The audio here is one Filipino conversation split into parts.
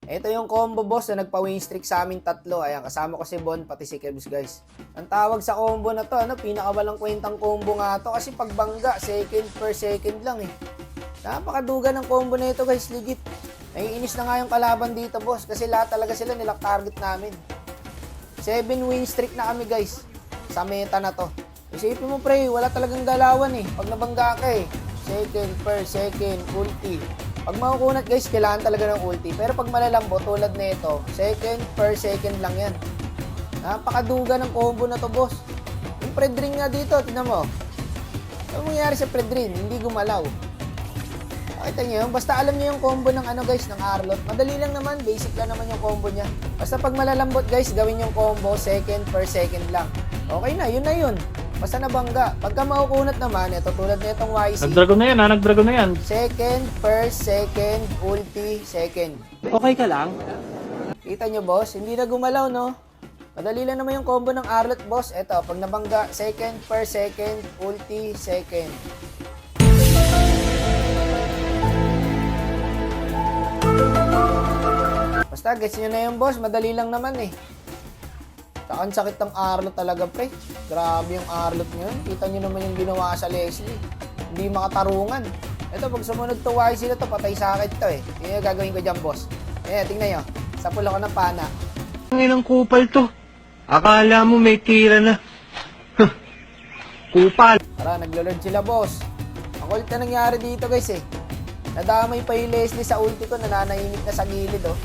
Ito yung combo boss na nagpa-win streak sa aming tatlo. Ayan, kasama ko si Bon, pati si Kebs guys. Ang tawag sa combo na to, pinakawalang kwentang combo nga to. Kasi pagbangga, second per second lang eh. Napakaduga ng combo na ito guys, legit. Naiinis na nga yung kalaban dito boss. Kasi lahat talaga sila nilak target namin. 7 win streak na kami guys. Sa meta na to. Isipin mo pre, wala talagang galawan eh. Pag nabangga ka eh. Second per second, ulti. Pag makukunat guys, kailangan talaga ng ulti. Pero pag malalambot, tulad na ito, second per second lang yan. Napakaduga ng combo na to, boss. Yung Predrin nga dito, tignan mo. Ano mangyari sa Predrin? Hindi gumalaw. Nakita nyo yun? Basta alam nyo yung combo ng guys, ng Arlot. Madali lang naman, basic lang naman yung combo niya. Basta pag malalambot guys, gawin yung combo, second per second lang. Okay na, yun na yun. Basta nabangga. Pagka makukunat naman, ito tulad na itong YC. Nag-dragon na yan ha, nag-dragon na yan. Second per second, ulti second. Okay ka lang? Kita nyo boss, hindi na gumalaw no? Madali lang naman yung combo ng Arlot boss. Ito, pag nabangga, second per second, ulti second. Basta gets nyo na yung boss, madali lang naman eh. Ang sakit ng Arlot talaga pre. Grabe yung Arlot nyo. Kita nyo naman yung ginawa sa Leslie. Hindi makatarungan. Ito pag sumunod to YC na to, patay sa akin to eh. Yun yung gagawin ko dyan boss. Tingnan nyo. Sapul ako ng pana. Ang inang kupal to. Akala mo may tira na. Kupal. Tara, naglo-lord sila boss. Ang kulit na nangyari dito guys eh. Nadamay pa yung Leslie sa ulti ko. Nananahimik na sa gilid oh.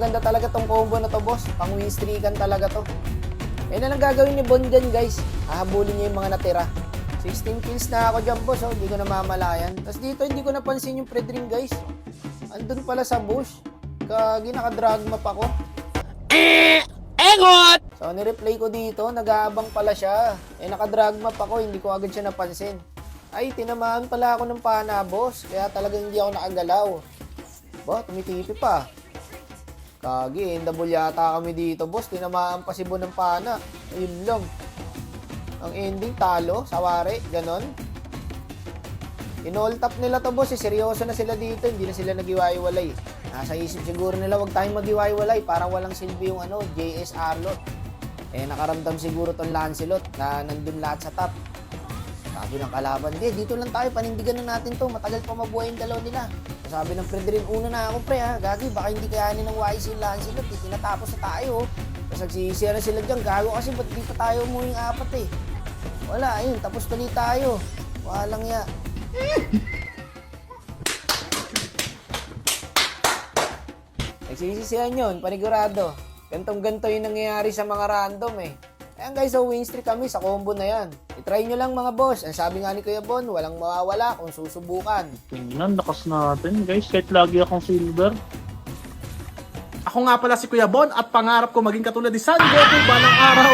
Maganda talaga tong combo na to boss. Pang win streakan talaga to. Yan na lang gagawin ni Bon dyan guys. Hahabulin niya yung mga natira. 16 kills na ako dyan boss. Hindi ko na mamalayan. Tapos dito hindi ko napansin yung Predrin guys. Andun pala sa bush. Kagi naka-drag map ako. Engot! So nireplay ko dito. Nag-aabang pala siya. Naka-drag map ako. Hindi ko agad siya napansin. Ay tinamaan pala ako ng pana boss. Kaya talagang hindi ako nakagalaw. Tumitipi pa. Kagi, double yata kami dito, boss. Tinamaan pa si Bon ng pana. Ayun lang. Ang ending, talo, sawari, ganon. In-all top nila to, boss. Seryoso na sila dito. Hindi na sila nag-iwaiwalay. Nasa isip siguro nila, wag tayong mag-iwaiwalay. Parang walang silbi yung JS Arlot. Nakaramdam siguro tong Lancelot na nandun lahat sa top. Sabi ng kalaban, dito lang tayo. Panindigan na natin to. Matagal pa mabuhay yung dalaw nila. Sabi ng Predrin, una na ako pre ha, gagi, baka hindi kayanin ng YC Lancelot, tinatapos na tayo. Tapos nagsisira sila dyan, gago kasi ba't di pa tayo umuwing apat eh. Wala, ayun, tapos tuloy tayo. Walang ya. Nagsisisihan yun, panigurado. Gantong-ganto yung nangyayari sa mga random eh. Ayan guys, so win streak kami sa combo na yan. I-try nyo lang mga boss. Ang sabi nga ni Kuya Bon, walang mawawala kung susubukan. Tingnan, lakas natin guys, kahit lagi akong silver. Ako nga pala si Kuya Bon at pangarap ko maging katulad ni San Goku balang araw.